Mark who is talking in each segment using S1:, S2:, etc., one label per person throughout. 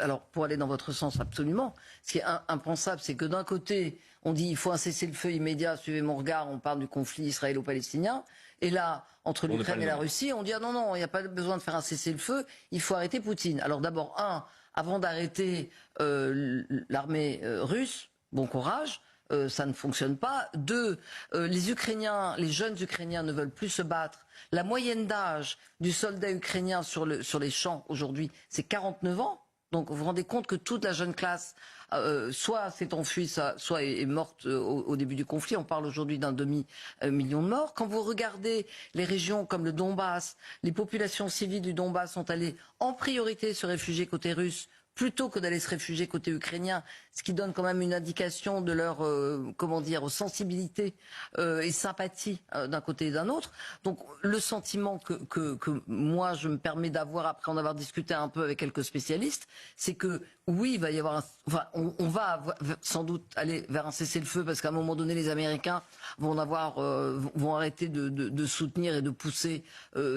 S1: alors pour aller dans votre sens absolument, ce qui est impensable, c'est que d'un côté, on dit il faut un cessez-le-feu immédiat, suivez mon regard, on parle du conflit israélo-palestinien, et là, entre l'Ukraine et la Russie, on dit ah non, il n'y a pas besoin de faire un cessez-le-feu, il faut arrêter Poutine. Alors d'abord, avant d'arrêter l'armée russe, bon courage. Ça ne fonctionne pas. 2, les Ukrainiens, les jeunes Ukrainiens ne veulent plus se battre. La moyenne d'âge du soldat ukrainien sur les champs aujourd'hui, c'est 49 ans. Donc vous vous rendez compte que toute la jeune classe, soit s'est enfuie, soit est morte au début du conflit. On parle aujourd'hui d'un demi-million de morts. Quand vous regardez les régions comme le Donbass, les populations civiles du Donbass sont allées en priorité se réfugier côté russe, plutôt que d'aller se réfugier côté ukrainien, ce qui donne quand même une indication de leur sensibilité et sympathie d'un côté et d'un autre. Donc le sentiment que moi je me permets d'avoir après en avoir discuté un peu avec quelques spécialistes, c'est que oui, il va y avoir on va sans doute aller vers un cessez-le-feu parce qu'à un moment donné les Américains vont arrêter de soutenir et de pousser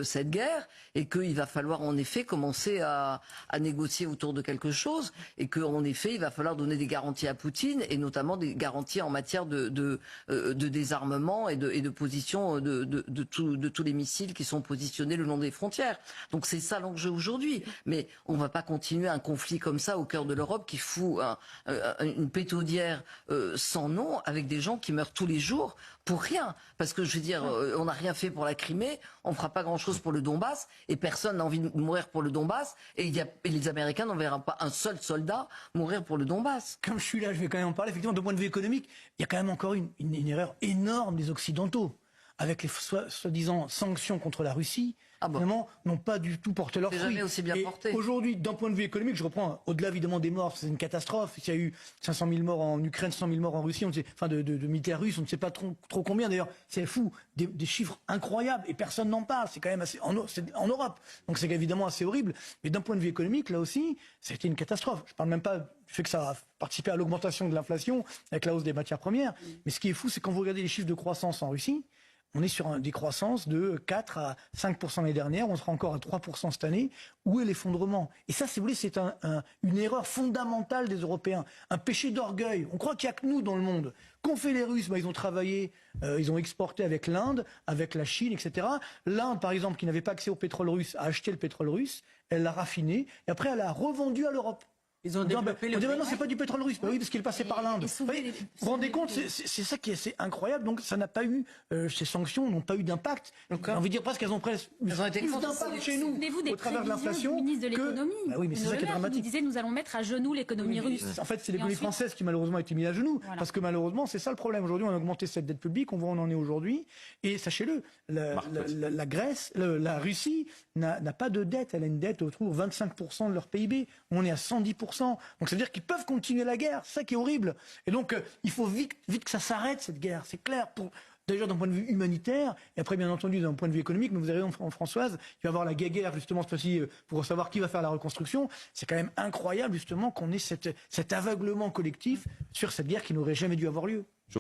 S1: cette guerre et qu'il va falloir en effet commencer à négocier autour de quelque chose et qu'en effet il va falloir donner des garanties à Poutine et notamment des garanties en matière de désarmement et de position de tous les missiles qui sont positionnés le long des frontières. Donc c'est ça l'enjeu aujourd'hui. Mais on ne va pas continuer un conflit comme ça au cœur de l'Europe qui fout une pétaudière sans nom avec des gens qui meurent tous les jours pour rien. Parce que je veux dire, on n'a rien fait pour la Crimée, on ne fera pas grand-chose pour le Donbass et personne n'a envie de mourir pour le Donbass et les Américains n'en verront pas un seul soldat mourir pour le Donbass.
S2: Comme je suis là, je vais quand même en parler. Effectivement, d'un point de vue économique, il y a quand même encore une erreur énorme des Occidentaux. Avec les soi-disant sanctions contre la Russie, finalement, n'ont pas du tout porté leurs fruits.
S1: Jamais aussi bien porté.
S2: Aujourd'hui, d'un point de vue économique, je reprends, au-delà évidemment des morts, c'est une catastrophe. Il y a eu 500 000 morts en Ukraine, 100 000 morts en Russie, de militaires russes, on ne sait pas trop combien d'ailleurs. C'est fou, des chiffres incroyables et personne n'en parle. C'est quand même assez en Europe, donc c'est évidemment assez horrible. Mais d'un point de vue économique, là aussi, ça a été une catastrophe. Je parle même pas du fait que ça a participé à l'augmentation de l'inflation avec la hausse des matières premières. Mais ce qui est fou, c'est quand vous regardez les chiffres de croissance en Russie. On est sur des croissances de 4 à 5% l'année dernière, on sera encore à 3% cette année. Où est l'effondrement? Et ça, si vous voulez, c'est une erreur fondamentale des Européens, un péché d'orgueil. On croit qu'il n'y a que nous dans le monde. Qu'ont fait les Russes? Ils ont travaillé, ils ont exporté avec l'Inde, avec la Chine, etc. L'Inde, par exemple, qui n'avait pas accès au pétrole russe, a acheté le pétrole russe, elle l'a raffiné, et après elle l'a revendu à l'Europe.
S3: Ils ont développé
S2: on dit non, c'est pas du pétrole russe. Oui, parce qu'il est passé par l'Inde. Vous vous rendez compte, c'est ça qui est assez incroyable. Donc ça n'a pas eu, ces sanctions n'ont pas eu d'impact. J'ai envie de dire presque qu'elles ont presque plus d'impact chez nous au travers de l'inflation.
S4: Ministre de l'économie.
S2: Oui, mais c'est ça qui est dramatique.
S4: Vous disiez nous allons mettre à genoux l'économie russe.
S2: En fait, c'est l'économie française qui malheureusement a été mise à genoux.
S4: Voilà.
S2: Parce que malheureusement, c'est ça le problème. Aujourd'hui, on a augmenté cette dette publique, on voit où on en est aujourd'hui. Et sachez-le, la Grèce, la Russie n'a pas de dette. Elle a une dette autour de 25% de leur PIB. On est à 110%. Donc ça veut dire qu'ils peuvent continuer la guerre. C'est ça qui est horrible. Et donc, il faut vite que ça s'arrête, cette guerre. C'est clair. Déjà d'un point de vue humanitaire, et après bien entendu d'un point de vue économique, mais vous avez raison Françoise, il va y avoir la guéguerre justement cette fois-ci pour savoir qui va faire la reconstruction. C'est quand même incroyable justement qu'on ait cet aveuglement collectif sur cette guerre qui n'aurait jamais dû avoir lieu.